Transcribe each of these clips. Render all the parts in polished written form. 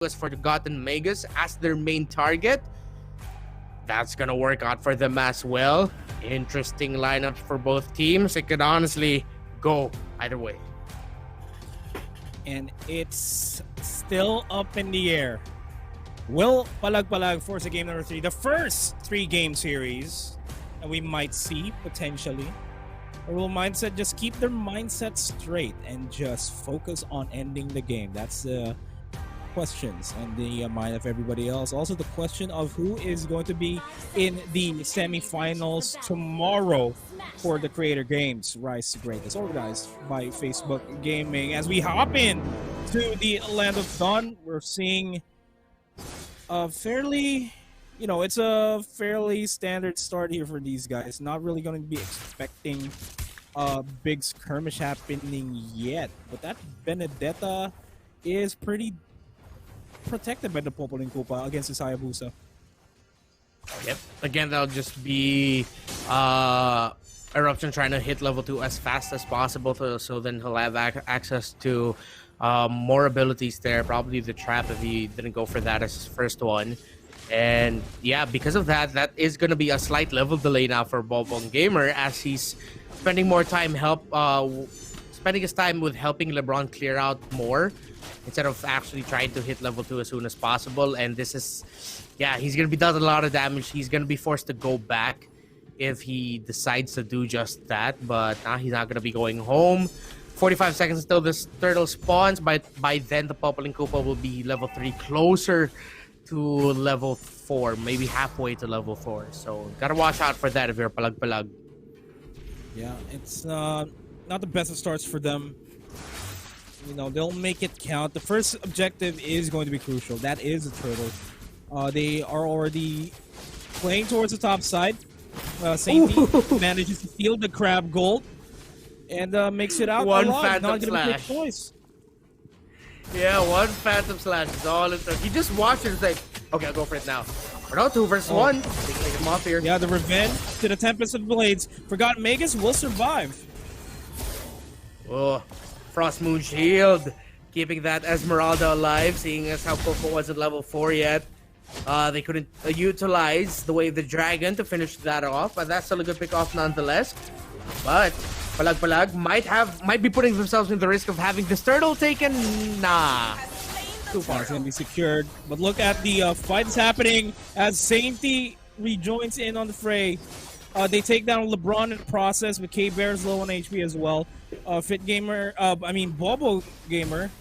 was Forgotten Magus as their main target. That's gonna work out for them as well. Interesting lineups for both teams. It could honestly go either way. And it's still up in the air. Will Palag Palag force a game number 3? The first 3-game series that we might see potentially. Or will Mindset just keep their mindset straight and just focus on ending the game? That's the questions on the mind of everybody else. Also, the question of who is going to be in the semifinals tomorrow for the Creator Games Rise to Greatness, organized by Facebook Gaming. As we hop in to the Land of Dawn, we're seeing a fairly, it's a fairly standard start here for these guys. Not really going to be expecting a big skirmish happening yet, but that Benedetta is pretty protected by the Popolin Kupa against his Hayabusa. Yep. Again, that'll just be Eruption trying to hit level 2 as fast as possible, so then he'll have access to more abilities there. Probably the trap if he didn't go for that as his first one. And yeah, because of that, that is going to be a slight level delay now for Bobong Gamer as he's spending more time spending his time with helping LeBron clear out more instead of actually trying to hit level 2 as soon as possible. And this is, yeah, he's going to be done a lot of damage. He's going to be forced to go back if he decides to do just that. But now he's not going to be going home. 45 seconds until this turtle spawns. By then, the Popolin Koopa will be level 3, closer to level 4, maybe halfway to level 4. So, gotta watch out for that if you're Palag Palag. Yeah, it's not the best of starts for them. They'll make it count. The first objective is going to be crucial. That is a turtle. They are already playing towards the top side. Sainty manages to steal the crab gold and makes it out One alive. Phantom Not going to be a Slash. quick choice. Yeah, one Phantom Slash is all it took. He just watches like, okay, I'll go for it now. Or no, 2 versus 1. They take him off here. Yeah, the revenge to the Tempest of Blades. Forgotten Magus will survive. Oh, Frost Moon Shield. Keeping that Esmeralda alive, seeing as how Coco wasn't level 4 yet. They couldn't utilize the Wave the Dragon to finish that off, but that's still a good pick off nonetheless. But Palag Palag might be putting themselves in the risk of having this turtle taken. Nah. Too far. It's going to be secured. But look at the fight that's happening as Sainty rejoins in on the fray. They take down LeBron in the process, with K-Bear's low on HP as well. Bobo Gamer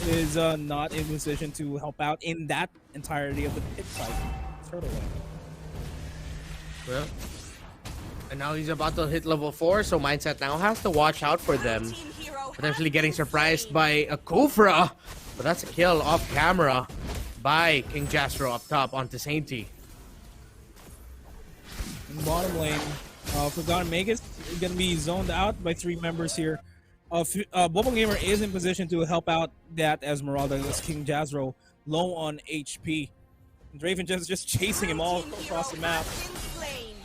is not in position to help out in that entirety of the pit fight. Turtle. Well, and now he's about to hit level 4, so Mindset now has to watch out for them. Potentially getting surprised by a Kufra, but that's a kill off camera by King Jastro up top onto Sainty. In bottom lane, Forgotten Magus is going to be zoned out by 3 members here. Bobo Gamer is in position to help out that Esmeralda as King Jazro low on HP. Draven just chasing him all across the map.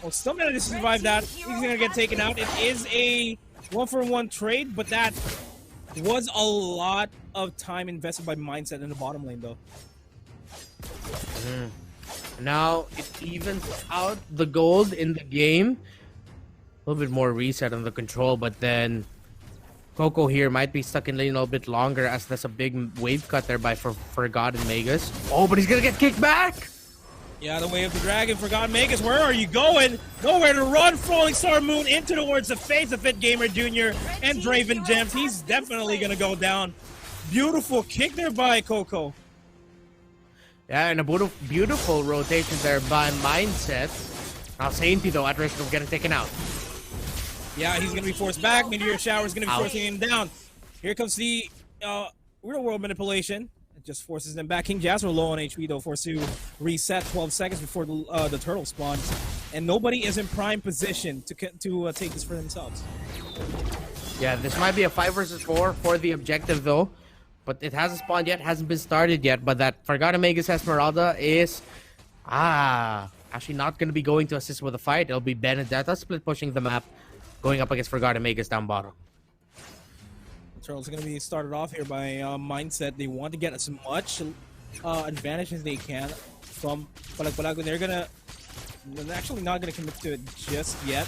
Well, still managed to survive that. He's going to get taken out. It is a 1-for-1 trade, but that was a lot of time invested by Mindset in the bottom lane, though. Now it evens out the gold in the game. A little bit more reset on the control, but then Coco here might be stuck in lane a little bit longer as there's a big wave cut there by Forgotten Magus. Oh, but he's gonna get kicked back! Yeah, the way of the dragon, Forgotten Magus, where are you going? Nowhere to run, Falling Star Moon into towards the face of Fit Gamer Jr. and Draven Gems. He's definitely gonna go down. Beautiful kick there by Coco. Yeah, and a beautiful rotation there by Mindset. Now Sainty though at risk of getting taken out. Yeah, he's gonna be forced back. Meteor Shower is gonna be forcing him down. Here comes the real world manipulation. It just forces them back. King Jasper low on HP though, forced to reset 12 seconds before the turtle spawns, and nobody is in prime position to take this for themselves. Yeah, this might be a 5 versus 4 for the objective though, but it hasn't spawned yet, hasn't been started yet. But that Forgotten Magus Esmeralda is actually not going to be going to assist with the fight. It'll be Benedetta split pushing the map, going up against Forgotten Magus down bottom. Turtle's going to be started off here by Mindset. They want to get as much advantage as they can from Palag Palag. They're actually not gonna commit to it just yet.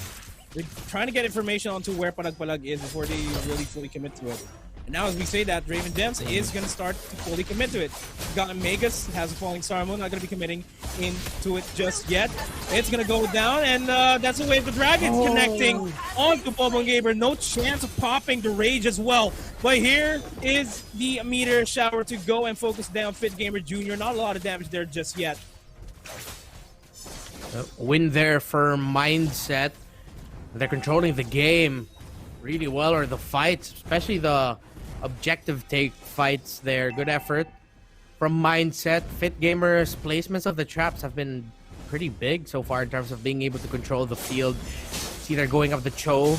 They're trying to get information onto where Palag Palag is before they really fully commit to it. And now, as we say that, Raven Gems is going to start to fully commit to it. Got Megas, has a Falling Star Moon, not going to be committing into it just yet. It's going to go down, and that's the way the Dragon's connecting onto Bobo Gamer. No chance of popping the Rage as well. But here is the Meteor Shower to go and focus down Fit Gamer Jr. Not a lot of damage there just yet. Win there for Mindset. They're controlling the game really well, or the fights, especially the objective take fights there. Good effort from Mindset. Fit Gamer's placements of the traps have been pretty big so far in terms of being able to control the field. See, they're going up the Cho.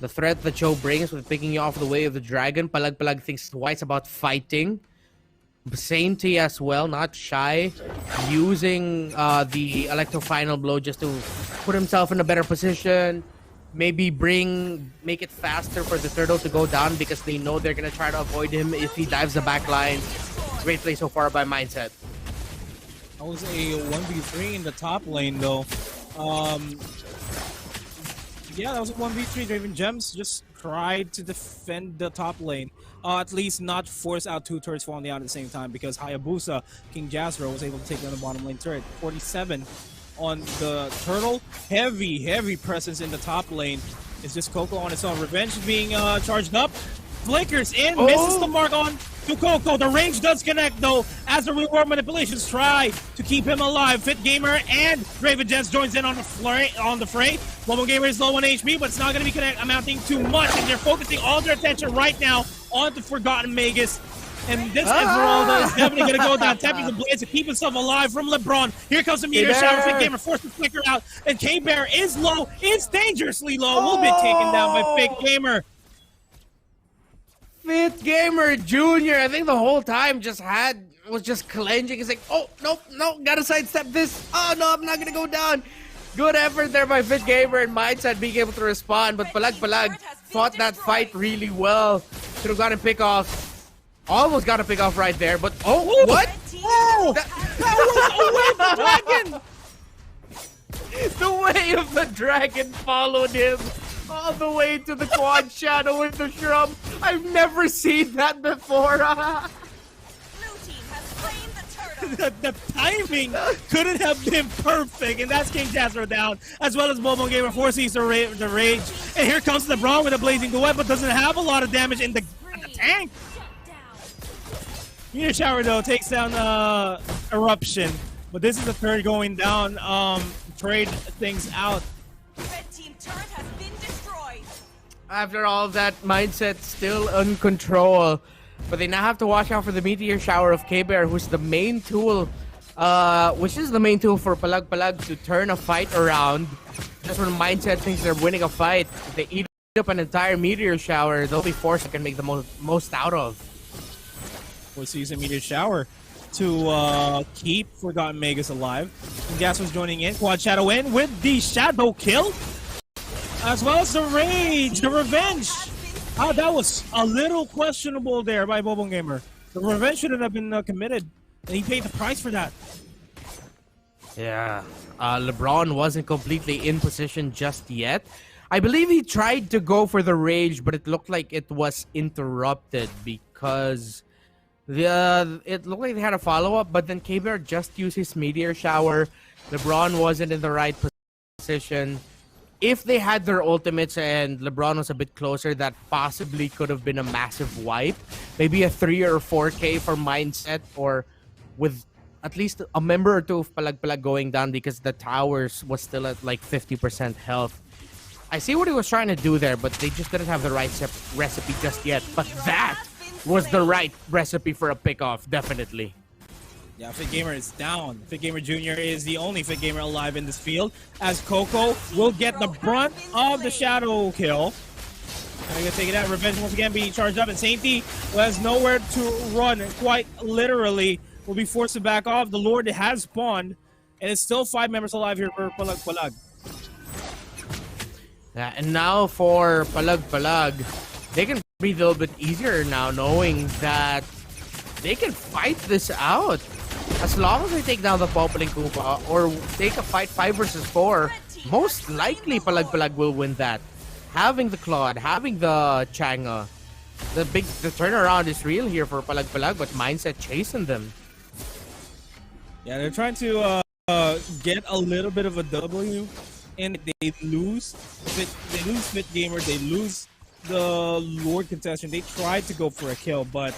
The threat the Cho brings with picking you off the way of the Dragon. Palag Palag thinks twice about fighting. Sainty as well, not shy, using the Electro Final Blow just to put himself in a better position. Maybe make it faster for the Turtle to go down because they know they're gonna try to avoid him if he dives the back line. Great play so far by Mindset. That was a 1v3 in the top lane though. Yeah, that was a 1v3. Raven Gems just tried to defend the top lane. At least not force out two turrets falling down at the same time, because Hayabusa, King Jazro, was able to take down the bottom lane turret. 47 on the Turtle. Heavy presence in the top lane. It's just Coco on its own. Revenge being charged up. Flickers in, misses the mark on to Coco. The range does connect though, as the reward manipulations try to keep him alive. Fit Gamer and Raven Gems joins in on the fray. Momo Gamer is low on HP, but it's not going to be amounting too much, and they're focusing all their attention right now on the Forgotten Magus. And this Esmeralda is definitely going to go down, tapping the blades to keep himself alive from LeBron. Here comes the Meteor Shower. Fit Gamer forced to flicker out, and K-Bear is low. It's dangerously low. Will be taken down by Fit Gamer. Fit Gamer Jr. I think the whole time was just clenching. He's like, oh, no, gotta sidestep this. Oh, no, I'm not gonna go down. Good effort there by Fit Gamer and Mindset being able to respond, but Palag Palag fought that fight really well. Should have gotten pick off. Almost got a pick off right there, but what? Oh, that was a wave of dragon! The way of the dragon followed him all the way to the quad shadow with the shrub. I've never seen that before. The timing couldn't have been perfect, and that's King Jazro down, as well as Momo Gamer forces the rage. And here comes LeBron with a blazing duet, but doesn't have a lot of damage in the tank. Meteor Shower though takes down Eruption, but this is the third going down. Trade things out. Red team turret has been destroyed. After all of that, Mindset still in control, but they now have to watch out for the Meteor Shower of K-Bear, who's the main tool, which is the main tool for Palag Palag to turn a fight around. Just when Mindset thinks they're winning a fight, they eat up an entire Meteor Shower. They'll be forced to can make the most out of. We'll see a Meteor Shower to keep Forgotten Magus alive. And Gas was joining in. Quad Shadow in with the Shadow kill, as well as the Rage, the Revenge. That was a little questionable there by Bobo Gamer. The Revenge shouldn't have been committed, and he paid the price for that. Yeah, LeBron wasn't completely in position just yet. I believe he tried to go for the Rage, but it looked like it was interrupted because it looked like they had a follow-up, but then K-Bear just used his Meteor Shower. LeBron wasn't in the right position. If they had their ultimates and LeBron was a bit closer, that possibly could have been a massive wipe. Maybe a 3 or 4K for Mindset, or with at least a member or two of Palag Palag going down, because the towers was still at like 50% health. I see what he was trying to do there, but they just didn't have the right recipe just yet. But that was the right recipe for a pick-off, definitely. Yeah, Fit Gamer is down. Fit Gamer Jr. is the only Fit Gamer alive in this field, as Coco will get the brunt of the Shadow kill. And they're gonna take it out. Revenge once again being charged up, and Sainty, who has nowhere to run, quite literally, will be forced to back off. The Lord has spawned, and it's still 5 members alive here for Palag Palag. Yeah, and now for Palag Palag, they can breathe a little bit easier now, knowing that they can fight this out. as long as they take down the Poppling Koopa or take a fight 5 versus 4, most likely Palag Palag will win that. Having the Claude, having the Changa, the turnaround is real here for Palag Palag, but Mindset chasing them. Yeah, they're trying to get a little bit of a W, and they lose. They lose Fit Gamer. They lose the Lord contestant. They tried to go for a kill, but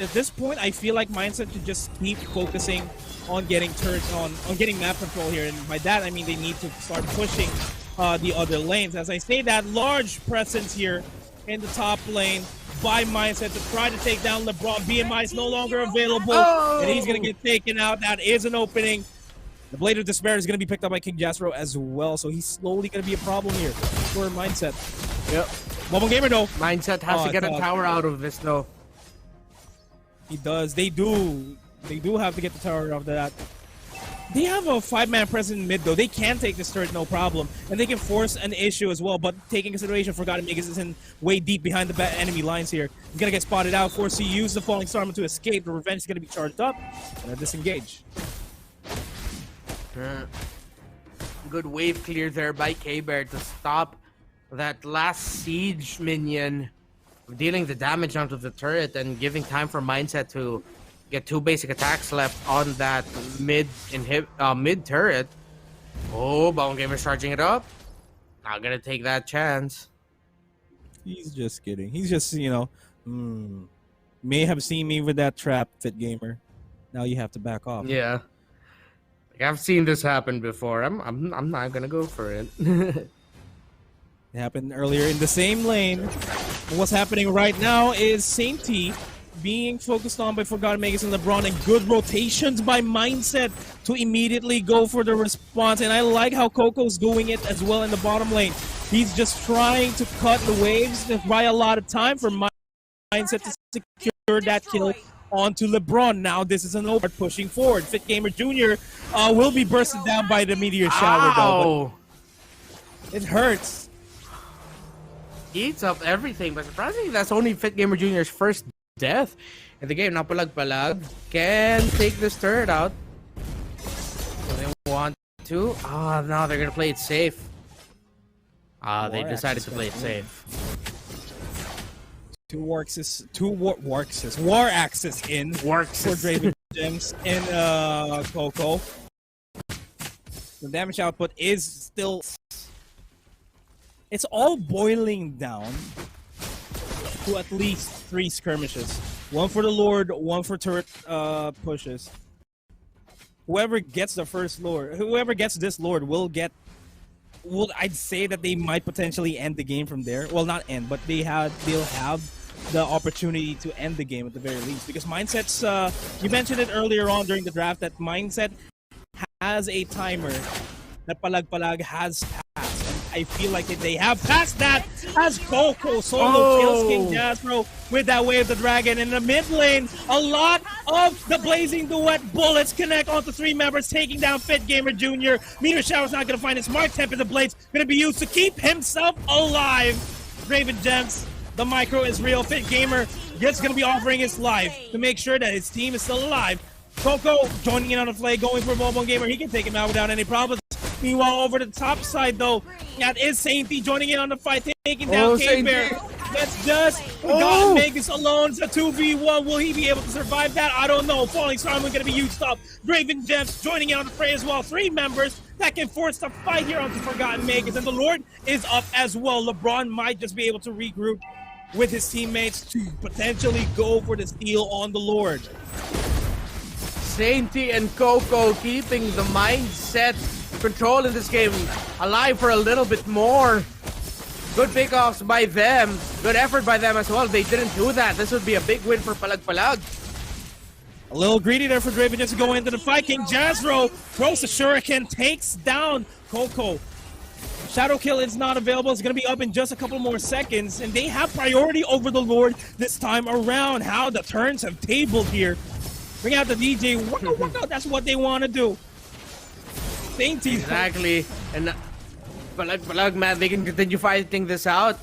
at this point, I feel like Mindset should just keep focusing on getting on getting map control here. And by that, I mean they need to start pushing the other lanes. As I say that, large presence here in the top lane by Mindset to try to take down LeBron. BMI is no longer available, and he's going to get taken out. That is an opening. The Blade of Despair is going to be picked up by King Jastro as well, so he's slowly going to be a problem here for Mindset. Yep. Bubble Gamer, though. Mindset has to get a tower out of this, though. He does. They do have to get the tower out of that. They have a 5-man presence in mid, though. They can take this turret, no problem. And they can force an issue as well, but taking consideration, Forgotten Magus is in way deep behind the enemy lines here. He's going to get spotted out. Force to use the Falling Star to escape. The Revenge is going to be charged up. And disengage. Good wave clear there by K-Bear to stop that last siege minion, dealing the damage onto the turret and giving time for Mindset to get 2 basic attacks left on that mid turret. Oh, Bone Gamer's charging it up. Not gonna take that chance. He's just kidding. He's just, you know, may have seen me with that trap, Fit Gamer. Now you have to back off. Yeah. I've seen this happen before. I'm not gonna go for it. It happened earlier in the same lane. What's happening right now is Sainty being focused on by Forgotten Magus and LeBron, and good rotations by Mindset to immediately go for the response. And I like how Coco's doing it as well in the bottom lane. He's just trying to cut the waves to buy a lot of time for Mindset to secure that kill onto LeBron. Now this is an over pushing forward. Fit Gamer Jr. Will be bursted down by the meteor shower, though. But it hurts. Eats up everything, but surprisingly, that's only Fit Gamer Jr.'s first death in the game. Now Palag Palag can take this turret out. So they want to. No, they're gonna play it safe. They decided to play it safe. War axis in for Draven Gems and Coco. The damage output is still. It's all boiling down to at least 3 skirmishes. 1 for the Lord, 1 for turret pushes. Whoever gets the first Lord, whoever gets this Lord will get. I'd say that they might potentially end the game from there. Well, not end, but they'll have the opportunity to end the game at the very least. Because Mindset's, you mentioned it earlier on during the draft that Mindset has a timer that Palag Palag has passed. I feel like they have passed that as Coco solo kills King Jastro with that Way of the Dragon. In the mid lane, a lot of the Blazing Duet bullets connect onto 3 members, taking down Fit Gamer Jr. Meteor Shower's not going to find it. Smart Temp in the Blades going to be used to keep himself alive. Raven Gems, the micro is real. Fit Gamer just going to be offering his life to make sure that his team is still alive. Coco joining in on the play, going for Mobile Gamer. He can take him out without any problems. Meanwhile, over the top side, though, that is Sainty joining in on the fight, taking down K-Bear. That's just Forgotten Magus alone. It's a 2v1. Will he be able to survive that? I don't know. Falling Star going to be used up. Draven Gems joining in on the fray as well. 3 members that can force the fight here onto Forgotten Magus. And the Lord is up as well. LeBron might just be able to regroup with his teammates to potentially go for the steal on the Lord. Sainty and Coco keeping the Mindset control in this game alive for a little bit more. Good pickoffs by them. Good effort by them as well. They didn't do that. This would be a big win for Palag Palag. A little greedy there for Draven just to go into the fight. King Jastro throws the Shuriken, takes down Coco. Shadow Kill is not available. It's going to be up in just a couple more seconds. And they have priority over the Lord this time around. How the turns have tabled here. Bring out the DJ. Waka, that's what they want to do. Exactly. And Palag, man, they can continue fighting this out.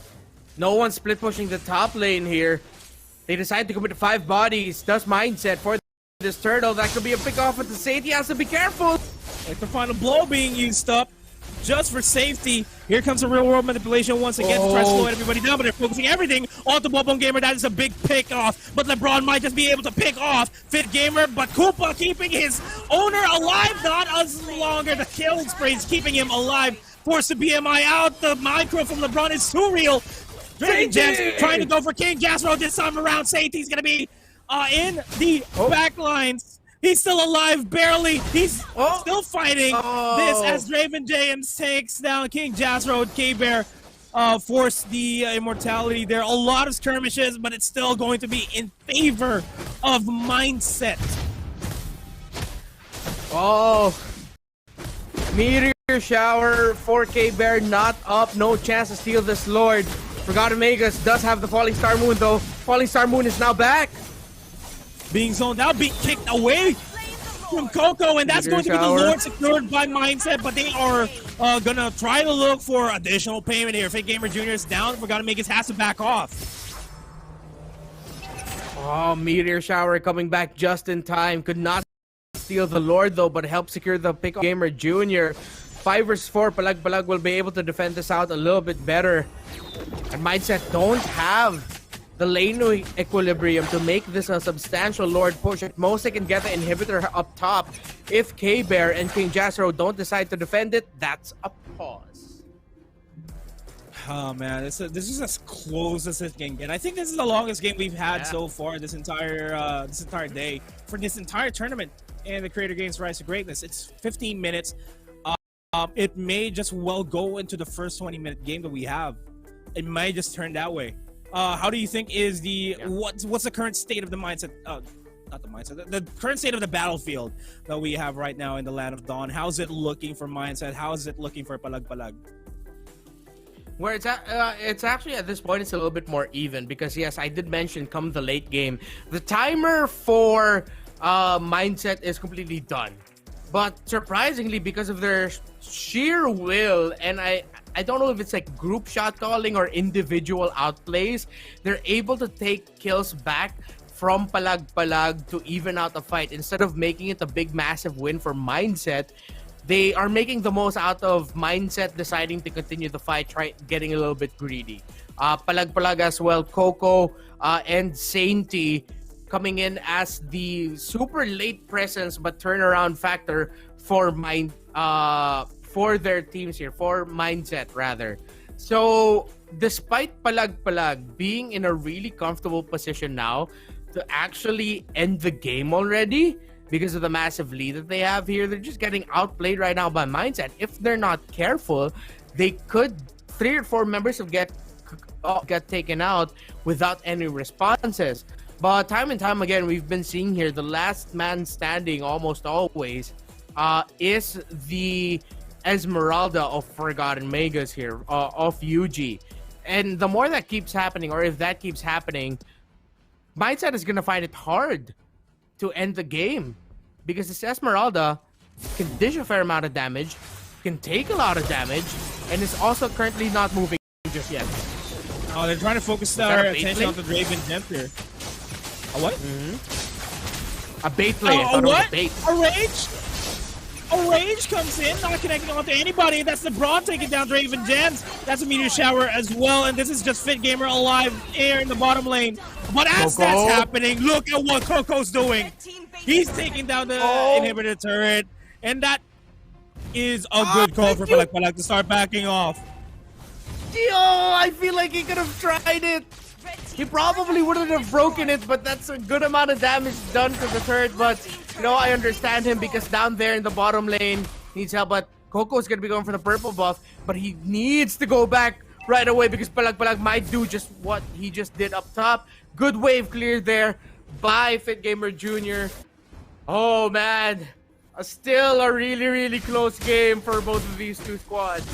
No one's split pushing the top lane here. They decide to commit 5 bodies. Does Mindset for this turtle. That could be a pick off at the safety. He has to be careful. Like the final blow being used up just for safety. Here comes a real world manipulation once again to try to slow everybody down, but they're focusing everything onto Bobon Gamer. That is a big pick off, but LeBron might just be able to pick off Fit Gamer, but Koopa keeping his owner alive, not as longer. The killing spree is keeping him alive. Force the BMI out. The micro from LeBron is too real. Dragon Gems trying to go for King Jasro this time around. Safety's gonna be in the back lines. He's still alive, barely. He's still fighting this as Draven James takes down King Jasro. K-Bear force the immortality there. A lot of skirmishes, but it's still going to be in favor of Mindset. Oh, Meteor Shower, 4K Bear not up. No chance to steal this Lord. Forgotten Magus does have the Falling Star Moon though. Falling Star Moon is now back. Being zoned out, being kicked away from Coco, and that's going to be the Lord secured by Mindset, but they are gonna try to look for additional payment here. Fake Gamer Jr. is down. Forgotten Magus has to back off. Oh, Meteor Shower coming back just in time. Could not steal the Lord though, but help secure the pick. Gamer Jr. 5 versus 4. Palag Palag will be able to defend this out a little bit better. And Mindset don't have the lane equilibrium to make this a substantial Lord push. At most, they can get the inhibitor up top. If K-Bear and King Jasro don't decide to defend it, that's a pause. Oh man, this is as close as it can get. I think this is the longest game we've had so far this entire day for this entire tournament and the Creator Games Rise to Greatness. It's 15 minutes. It may just well go into the first 20-minute game that we have. It might just turn that way. How do you think is the what's the current state of the mindset? Not the mindset. The current state of the battlefield that we have right now in the Land of Dawn. How's it looking for Mindset? How is it looking for Palag Palag? Where it's actually at this point it's a little bit more even because yes, I did mention come the late game, the timer for Mindset is completely done. But surprisingly, because of their sheer will, and I don't know if it's like group shot calling or individual outplays, they're able to take kills back from Palag Palag to even out the fight. Instead of making it a big massive win for Mindset, they are making the most out of Mindset deciding to continue the fight, getting a little bit greedy. Palag Palag as well, Coco and Sainty coming in as the super late presence but turnaround factor for for their teams here, for Mindset rather. So despite Palag Palag being in a really comfortable position now to actually end the game already because of the massive lead that they have here, they're just getting outplayed right now by Mindset. If they're not careful, they could 3 or 4 members of get taken out without any responses. But time and time again, we've been seeing here the last man standing almost always is the Esmeralda of Forgotten Magus here, of UG. And the more that keeps happening, or if that keeps happening, Mindset is going to find it hard to end the game. Because this Esmeralda can dish a fair amount of damage, can take a lot of damage, and is also currently not moving just yet. Oh, they're trying to focus their attention on the Draven Gems here. A what? A bait play. A what? A rage? A rage comes in, not connecting onto anybody. That's LeBron taking down Draven Gems. That's a Meteor Shower as well, and this is just Fit Gamer alive here in the bottom lane. But as that's happening, look at what Coco's doing. He's taking down the inhibitor turret, and that is a good call for Palag Palag to start backing off. Yo, I feel like he could have tried it. He probably wouldn't have broken it, but that's a good amount of damage done to the turret. But, you know, I understand him because down there in the bottom lane, he needs help. But Coco's going to be going for the purple buff, but he needs to go back right away because Palag Palag might do just what he just did up top. Good wave clear there by Fit Gamer Jr. Oh, man. Still a really, really close game for both of these two squads.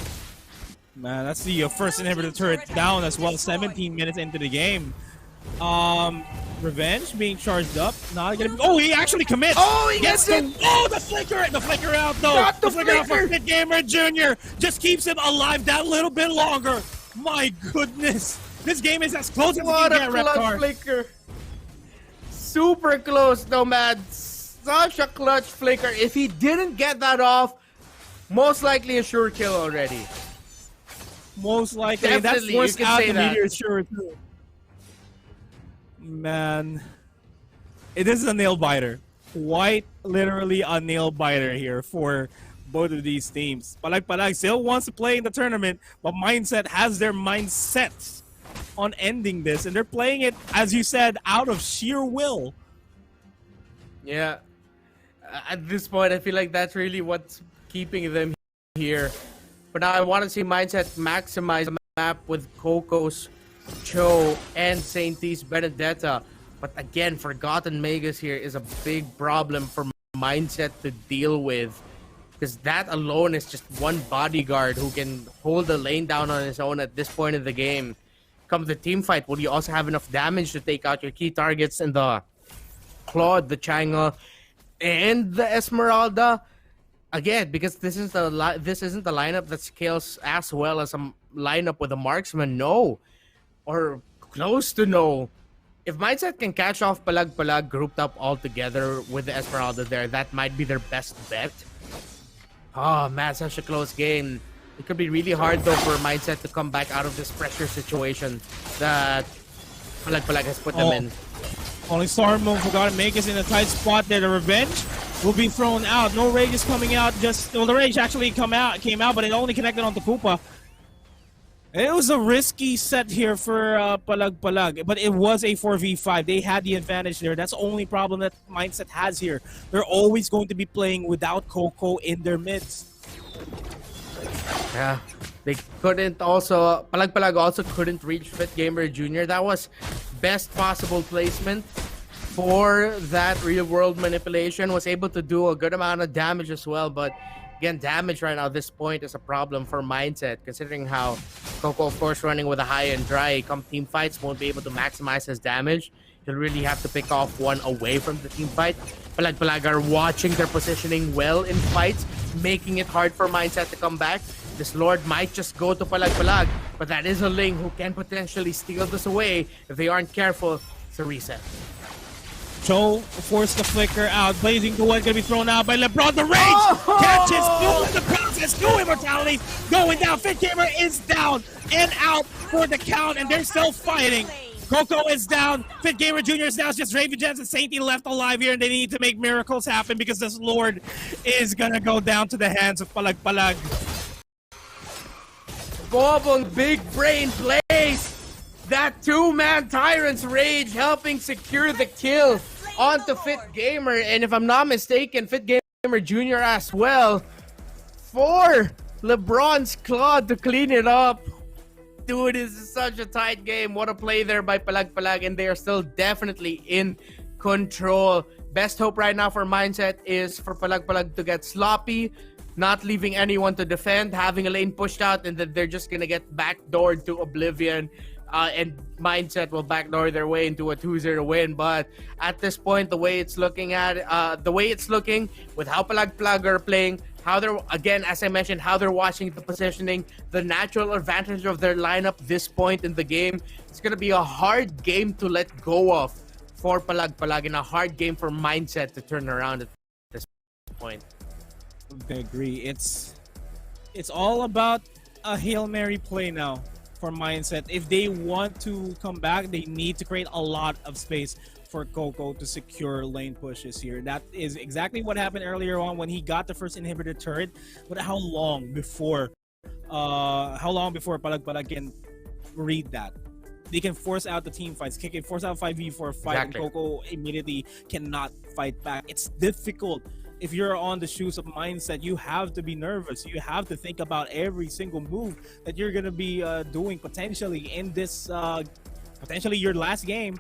Man, that's the first inhibitor turret down as well. 17 minutes into the game. Revenge being charged up. Not gonna be. Oh, he actually commits. Oh, he gets it. Oh, the flicker! The flicker out though. Not the flicker out for Fit Gamer Jr. Just keeps him alive that little bit longer. My goodness, this game is as close as it can get. What a clutch flicker. Super close though, man. Such a clutch flicker. If he didn't get that off, most likely a sure kill already. Most likely. Definitely, That's forced you can out say the that. meteor sure too. Man, it is a nail biter. Quite literally a nail biter here for both of these teams. Palag Palag still wants to play in the tournament, but Mindset has their mindsets on ending this, and they're playing it, as you said, out of sheer will. Yeah. At this point, I feel like that's really what's keeping them here. But now I want to see Mindset maximize the map with Coco's, Cho, and Saintie's Benedetta. But again, Forgotten Magus here is a big problem for Mindset to deal with. Because that alone is just one bodyguard who can hold the lane down on his own at this point in the game. Come the team fight, will you also have enough damage to take out your key targets in the Claude, the Chang'e, and the Esmeralda? Again, because this isn't the lineup that scales as well as a lineup with a marksman, no. Or close to no. If Mindset can catch off Palag Palag grouped up all together with the Esmeralda there, that might be their best bet. Oh man, such a close game. It could be really hard though for Mindset to come back out of this pressure situation that Palag Palag has put them in. Only Storm Moon Forgotten Magus in a tight spot there. The Revenge will be thrown out. No Rage is coming out. The Rage actually came out, but it only connected onto Koopa. It was a risky set here for Palag Palag, but it was a 4v5. They had the advantage there. That's the only problem that Mindset has here. They're always going to be playing without Coco in their midst. Yeah, they couldn't also... Palag Palag also couldn't reach Fit Gamer Jr. That was best possible placement for that real-world manipulation. Was able to do a good amount of damage as well, but... Again, damage right now at this point is a problem for Mindset, considering how Coco, of course, running with a high and dry, come team fights, won't be able to maximize his damage. He'll really have to pick off one away from the team fight. Palag Palag are watching their positioning well in fights, making it hard for Mindset to come back. This Lord might just go to Palag Palag, but that is a Ling who can potentially steal this away if they aren't careful. It's a reset. Cho forced the flicker out. Blazing Duet gonna be thrown out by LeBron. The Rage catches through the process. No immortality going down. Fit Gamer is down and out for the count, and they're still fighting. Coco is down. Fit Gamer Jr. is down. It's just Raven Jens and Sainty left alive here, and they need to make miracles happen because this Lord is gonna go down to the hands of Palag Palag. Bobong big brain plays. That two-man Tyrant's Rage helping secure the kill onto Fit Gamer. And if I'm not mistaken, Fit Gamer Jr. as well. For LeBron's Claude to clean it up. Dude, this is such a tight game. What a play there by Palag Palag. And they are still definitely in control. Best hope right now for Mindset is for Palag Palag to get sloppy, not leaving anyone to defend, having a lane pushed out, and then they're just going to get backdoored to oblivion. And Mindset will backdoor their way into a 2-0 win. But at this point, the way it's looking with how Palag Palag are playing, how they're, again, as I mentioned, how they're watching the positioning, the natural advantage of their lineup this point in the game, it's going to be a hard game to let go of for Palag Palag and a hard game for Mindset to turn around at this point. I agree. It's all about a Hail Mary play now for Mindset. If they want to come back, they need to create a lot of space for Coco to secure lane pushes here. That is exactly what happened earlier on when he got the first inhibitor turret. But how long before Palag Palag can read that? They can force out the team fights, force out 5v4 fight, Exactly. and Coco immediately cannot fight back. It's difficult. If you're on the shoes of Mindset, you have to be nervous. You have to think about every single move that you're going to be doing potentially in this, potentially your last game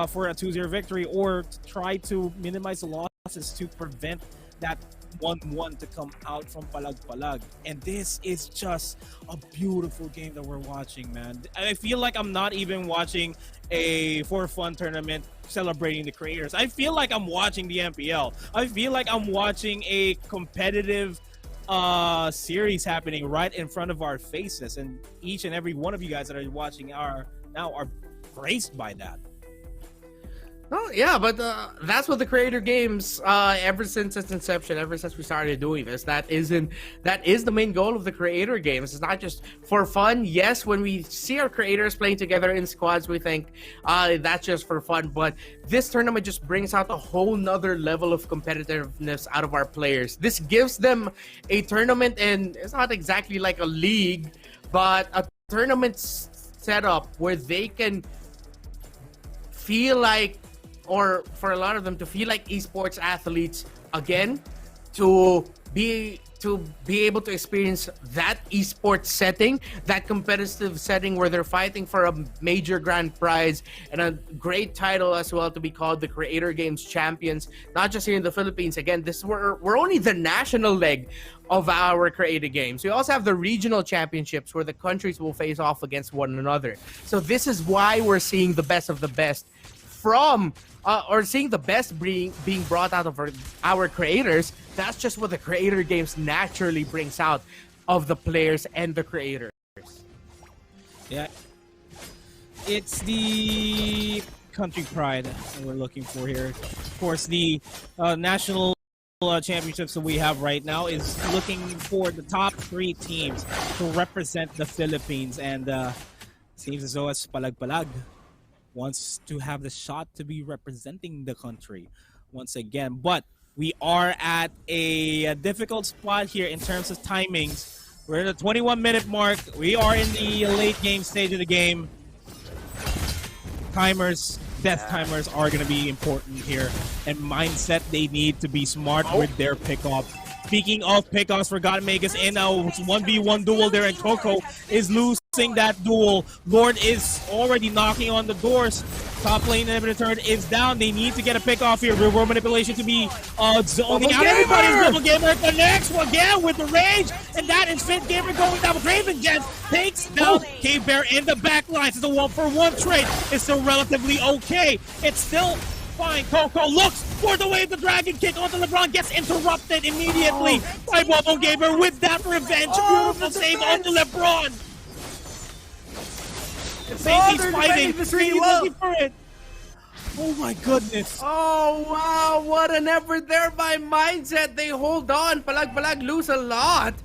for a 2-0 victory, or to try to minimize the losses to prevent that 1-1 to come out from Palag Palag. And this is just a beautiful game that we're watching, man. I feel like I'm not even watching a for fun tournament celebrating the creators. I feel like I'm watching the MPL. I feel like I'm watching a competitive series happening right in front of our faces, and each and every one of you guys that are watching are graced by that. Oh yeah, but that's what the creator games ever since its inception, ever since we started doing this, that is the main goal of the creator games. It's not just for fun. Yes, when we see our creators playing together in squads, we think that's just for fun, but this tournament just brings out a whole nother level of competitiveness out of our players. This gives them a tournament, and it's not exactly like a league, but a tournament setup where they can feel like, or for a lot of them to feel like esports athletes again, to be able to experience that esports setting, that competitive setting where they're fighting for a major grand prize and a great title as well, to be called the Creator Games champions, not just here in the Philippines. Again, we're only the national leg of our Creator Games. We also have the regional championships where the countries will face off against one another. So this is why we're seeing the best of the best from or seeing the best being brought out of our creators. That's just what the Creator Games naturally brings out of the players and the creators. Yeah, it's the country pride that we're looking for here. Of course, the national championships that we have right now is looking for the top 3 teams to represent the Philippines, and seems as though as Palag Palag wants to have the shot to be representing the country once again. But we are at a difficult spot here in terms of timings. We're at the 21-minute mark. We are in the late game stage of the game. Death timers are going to be important here. And mindset, they need to be smart with their pickoff. Speaking of pickoffs, Forgotten Magus in a 1v1 duel there, and Coco is losing that duel. Lord is already knocking on the doors. Top lane inhibitor turret is down. They need to get a pickoff here. Real world manipulation to be zoning out everybody's Double Gamer. The next one again with the rage, and that is Fit Gamer going down. Draven Gems takes down Cave Bear in the back lines. It's a 1-for-1 trade. It's still relatively okay. It's still fine. Coco looks for the wave. The dragon kick onto LeBron gets interrupted immediately by Bubble Gamer with that revenge. Beautiful save onto LeBron. He's fighting. He's looking for it. Oh my goodness. Oh wow, what an effort there by Mindset. They hold on. Palag Palag lose a lot.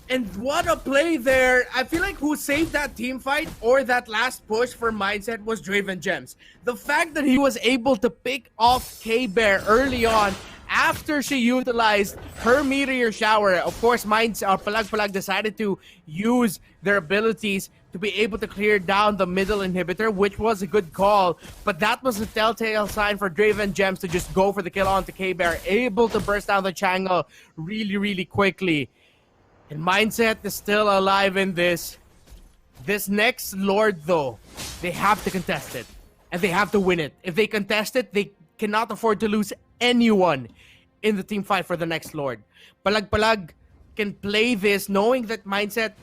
And what a play there. I feel like who saved that team fight or that last push for Mindset was Draven Gems. The fact that he was able to pick off K-Bear early on after she utilized her Meteor Shower. Of course, Palag Palag decided to use their abilities to be able to clear down the middle inhibitor, which was a good call. But that was a telltale sign for Draven Gems to just go for the kill onto K-Bear, able to burst down the Changle really, really quickly. And Mindset is still alive in this. This next Lord, though, they have to contest it. And they have to win it. If they contest it, they cannot afford to lose anyone in the team fight for the next Lord. Palag Palag can play this knowing that Mindset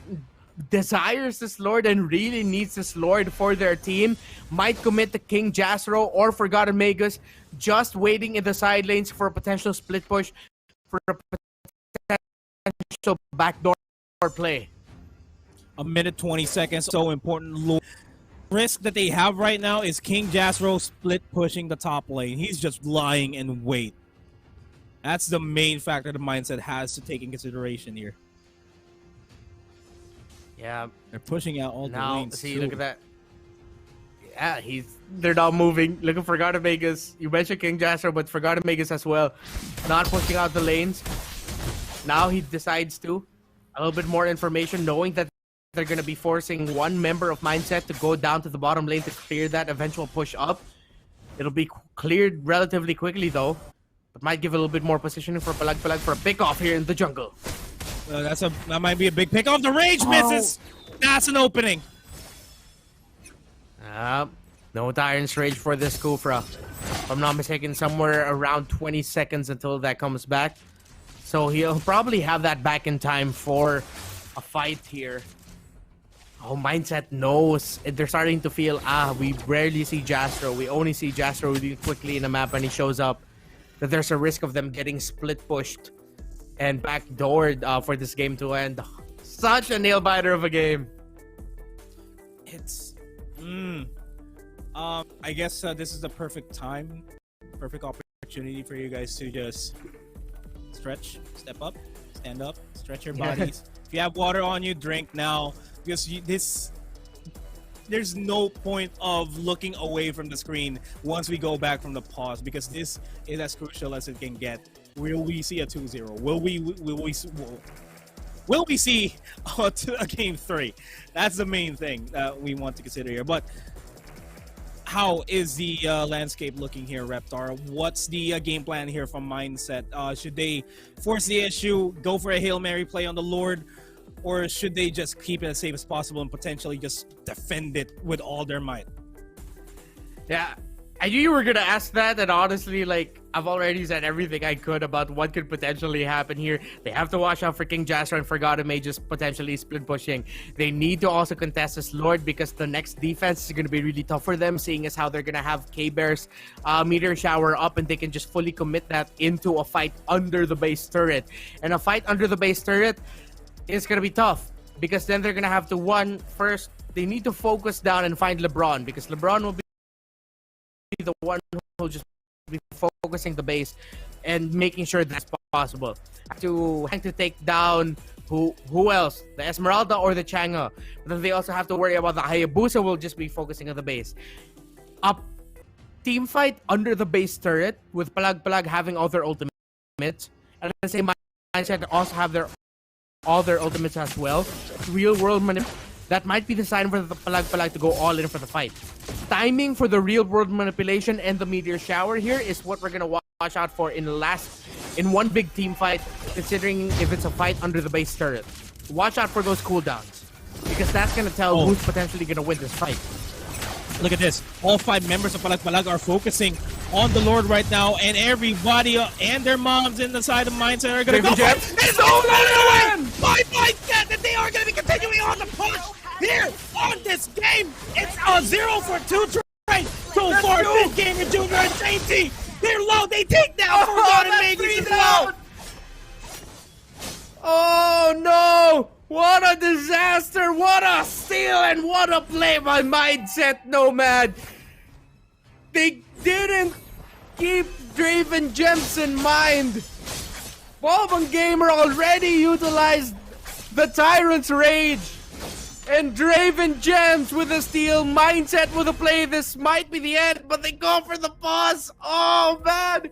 desires this Lord and really needs this Lord for their team. Might commit to King Jasro or Forgotten Magus, just waiting in the side lanes for a potential split push, for a potential backdoor play. A minute 20 seconds, so important. Risk that they have right now is King Jasro split pushing the top lane. He's just lying in wait. That's the main factor the Mindset has to take in consideration here. Yeah, they're pushing out all the lanes. See, look at that. Yeah, they're not moving. Look at Forgotten Magus. You mentioned King Jasper, but Forgotten Magus as well. Not pushing out the lanes. Now he decides to. A little bit more information, knowing that they're going to be forcing one member of Mindset to go down to the bottom lane to clear that eventual push up. It'll be cleared relatively quickly, though. But might give a little bit more positioning for Palag Palag for a pick-off here in the jungle. That might be a big pick off. The rage misses. That's an opening. No Tyrant's Rage for this Kufra. If I'm not mistaken, somewhere around 20 seconds until that comes back. So he'll probably have that back in time for a fight here. Oh, Mindset knows. They're starting to feel, we rarely see Jastro. We only see Jastro really quickly in the map and he shows up. That there's a risk of them getting split pushed and backdoored for this game to end. Such a nail-biter of a game. It's... I guess this is the perfect time, perfect opportunity for you guys to just stretch, step up, stand up, stretch your bodies. If you have water on you, drink now, because there's no point of looking away from the screen once we go back from the pause, because this is as crucial as it can get. Will we see a 2-0? Will we see a game 3? That's the main thing that we want to consider here. But how is the landscape looking here, Reptar? What's the game plan here from Mindset? Should they force the issue, go for a Hail Mary play on the Lord, or should they just keep it as safe as possible and potentially just defend it with all their might? Yeah, I knew you were gonna ask that, and honestly, like, I've already said everything I could about what could potentially happen here. They have to watch out for King Jastro and Forgotten May just potentially split pushing. They need to also contest this Lord, because the next defense is gonna be really tough for them, seeing as how they're gonna have K-Bear's Meteor Shower up, and they can just fully commit that into a fight under the base turret. And a fight under the base turret is gonna be tough, because then they're gonna have to first, they need to focus down and find LeBron, because LeBron will be the one who'll just be focusing the base and making sure that's possible. To take down who else? The Esmeralda or the Chang'e. But then they also have to worry about the Hayabusa will just be focusing on the base. A team fight under the base turret with Palag Palag having all their ultimates, and at the same mindset also have all their ultimates as well. Real world that might be the sign for the Palag Palag to go all in for the fight. Timing for the real world manipulation and the meteor shower here is what we're gonna watch out for in one big team fight, considering if it's a fight under the base turret. Watch out for those cooldowns, because that's gonna tell who's potentially gonna win this fight. Look at this. All 5 members of Palag Palag are focusing on the Lord right now, and everybody and their moms in the side of Mindset are going to go for it. It's over by Mindset, and they are going to be continuing on the push here on this game. It's a 0-for-2 trade so far this game with Junior and JT. They're low. They take down Forgotten May. Oh no! What a disaster! What a steal and what a play by Mindset Nomad! They didn't keep Draven Gems in mind! Boban Gamer already utilized the Tyrant's Rage! And Draven Gems with a steal, Mindset with a play. This might be the end, but they go for the pause! Oh man!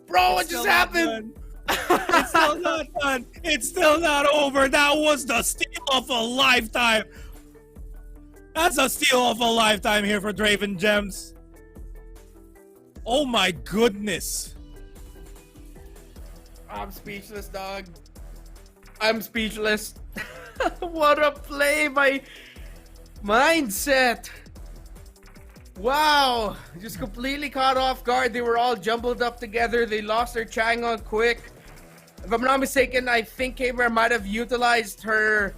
Bro, what just happened? It's still not done. It's still not over. That was the steal of a lifetime. That's a steal of a lifetime here for Draven Gems. Oh my goodness. I'm speechless, dog. I'm speechless. What a play by Mindset. Wow. Just completely caught off guard. They were all jumbled up together. They lost their Chang'e quick. If I'm not mistaken, I think K-Bear might have utilized her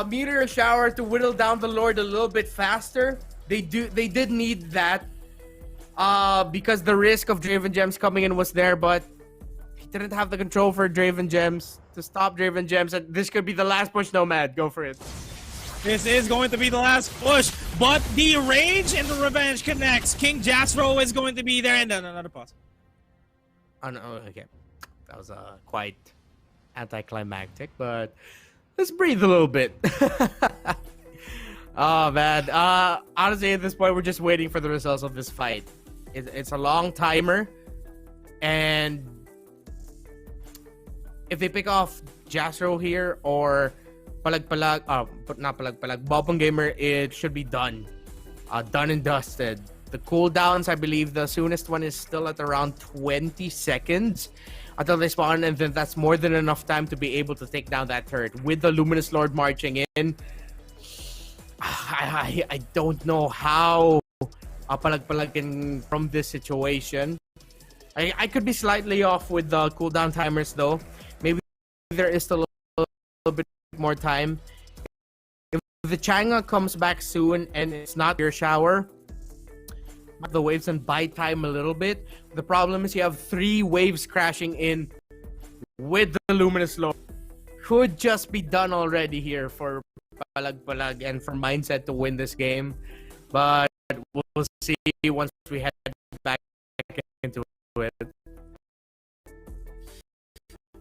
meteor shower to whittle down the Lord a little bit faster. They did need that because the risk of Draven Gems coming in was there, but he didn't have the control for Draven Gems to stop Draven Gems, and this could be the last push. Nomad, go for it. This is going to be the last push, but the rage and the revenge connects. King Jastro is going to be there, and then another pause. Oh no, okay. That was quite anticlimactic, but let's breathe a little bit. Oh man, honestly at this point we're just waiting for the results of this fight. It's a long timer, and if they pick off Jastro here or Palag Palag, but not Palag Palag, Boban Gamer, it should be done. Done and dusted. The cooldowns, I believe the soonest one is still at around 20 seconds until they spawn, and then that's more than enough time to be able to take down that turret. With the Luminous Lord marching in, I don't know how Palag Palag can from this situation. I could be slightly off with the cooldown timers though. Maybe there is still a little bit more time. If the Chang'e comes back soon and it's not your shower, the waves and buy time a little bit. The problem is you have 3 waves crashing in with the Luminous Lord. Could just be done already here for Palag Palag and for Mindset to win this game. But we'll see once we head back into it.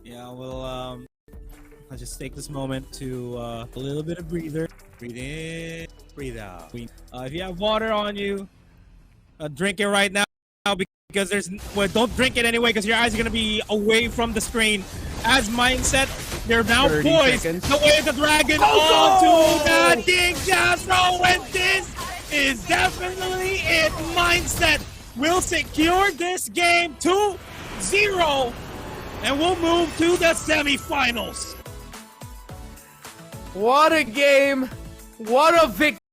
Yeah, well, I'll just take this moment to a little bit of breather. Breathe in, breathe out. If you have water on you, drink it right now because don't drink it anyway because your eyes are going to be away from the screen. As Mindset, they're now 30 poised seconds. the way the dragon onto the King Jastro, and this is definitely it. Mindset will secure this game 2-0, and we'll move to the semifinals. What a game! What a victory!